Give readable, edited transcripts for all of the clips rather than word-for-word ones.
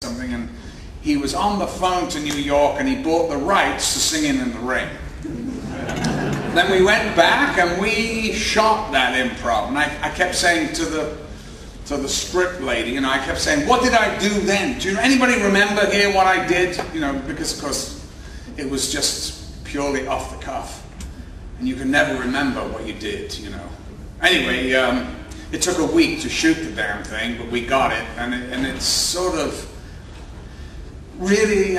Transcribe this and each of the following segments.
something, and he was on the phone to New York and he bought the rights to Singing in the Rain. Then we went back and we shot that improv, and I kept saying to the script lady, you know, I kept saying, what did I do then? Do anybody remember here what I did? You know, because of course it was just purely off the cuff, and you can never remember what you did, you know. Anyway, it took a week to shoot the damn thing, but we got it, and it's sort of really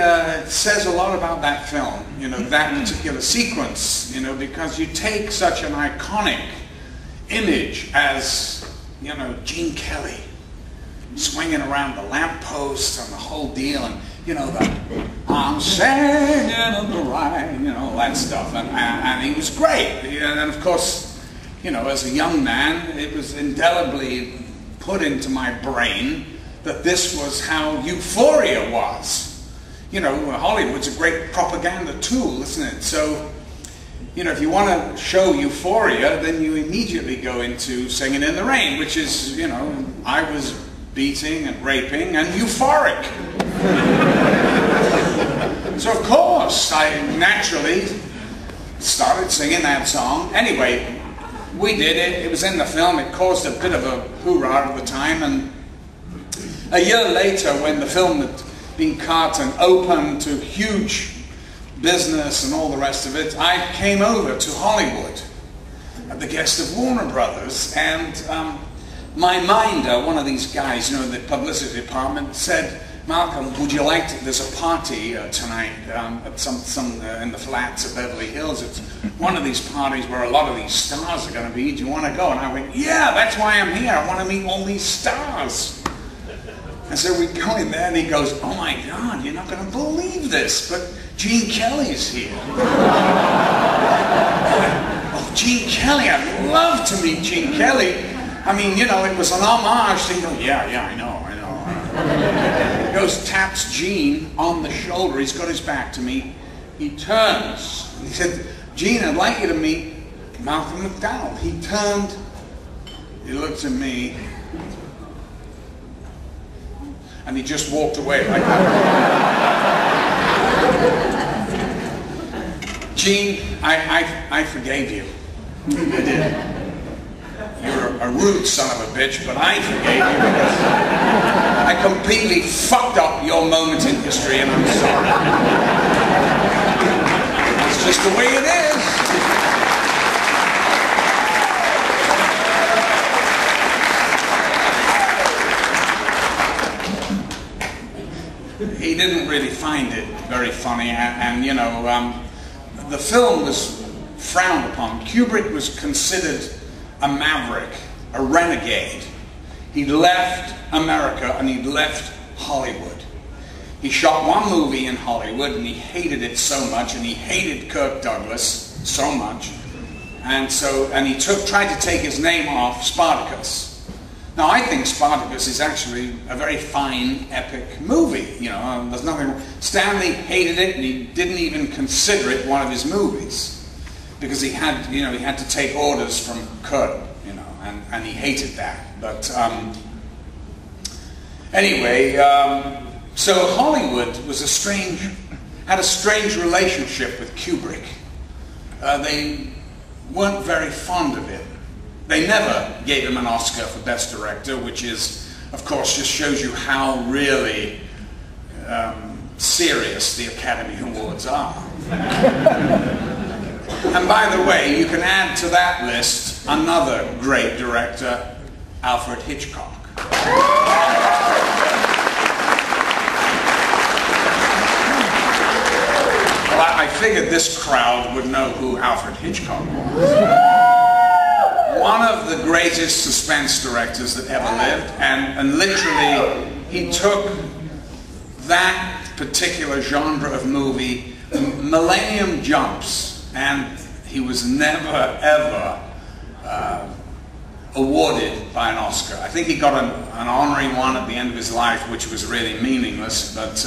says a lot about that film, you know, that particular sequence, you know, because you take such an iconic image as, you know, Gene Kelly swinging around the lamppost and the whole deal, and, you know, the I'm singing in the rain, you know, that stuff, and he was great, and of course, you know, as a young man, it was indelibly put into my brain that this was how euphoria was. You know, Hollywood's a great propaganda tool, isn't it? So, you know, if you want to show euphoria, then you immediately go into Singing in the Rain, which is, you know, I was beating and raping and euphoric. So, of course, I naturally started singing that song. Anyway, we did it. It was in the film. It caused a bit of a hoorah at the time. And a year later, when the film had been cut and opened to huge business and all the rest of it, I came over to Hollywood at the guest of Warner Brothers, and my minder, one of these guys, you know, in the publicity department, said, Malcolm, would you like to, there's a party tonight at some in the flats of Beverly Hills. It's one of these parties where a lot of these stars are going to be. Do you want to go? And I went, yeah, that's why I'm here. I want to meet all these stars. And so we go in there and he goes, oh my God, you're not going to believe this, but Gene Kelly's here. Oh, Gene Kelly, I'd love to meet Gene Kelly. I mean, you know, it was an homage to, yeah, I know. He goes, taps Gene on the shoulder. He's got his back to me. He turns. And he said, Gene, I'd like you to meet Malcolm McDowell. He turned. He looked at me. And he just walked away like that. Gene, I forgave you. I did. You're a rude son of a bitch, but I forgave you because I completely fucked up your moment in history, and I'm sorry. That's just the way it is. He didn't really find it very funny, and you know, the film was frowned upon. Kubrick was considered a maverick, a renegade. He left America and he left Hollywood. He shot one movie in Hollywood and he hated it so much, and he hated Kirk Douglas so much, and he tried to take his name off Spartacus. Now, I think Spartacus is actually a very fine, epic movie. You know, there's nothing wrong. Stanley hated it, and he didn't even consider it one of his movies because he had, you know, he had to take orders from Kurt, you know, and he hated that. But anyway, so Hollywood was had a strange relationship with Kubrick. They weren't very fond of it. They never gave him an Oscar for Best Director, which is, of course, just shows you how really serious the Academy Awards are. And by the way, you can add to that list another great director, Alfred Hitchcock. Well, I figured this crowd would know who Alfred Hitchcock was. One of the greatest suspense directors that ever lived, and literally he took that particular genre of movie, millennium jumps, and he was never ever awarded by an Oscar. I think he got an honorary one at the end of his life, which was really meaningless, but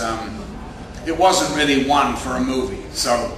it wasn't really one for a movie. So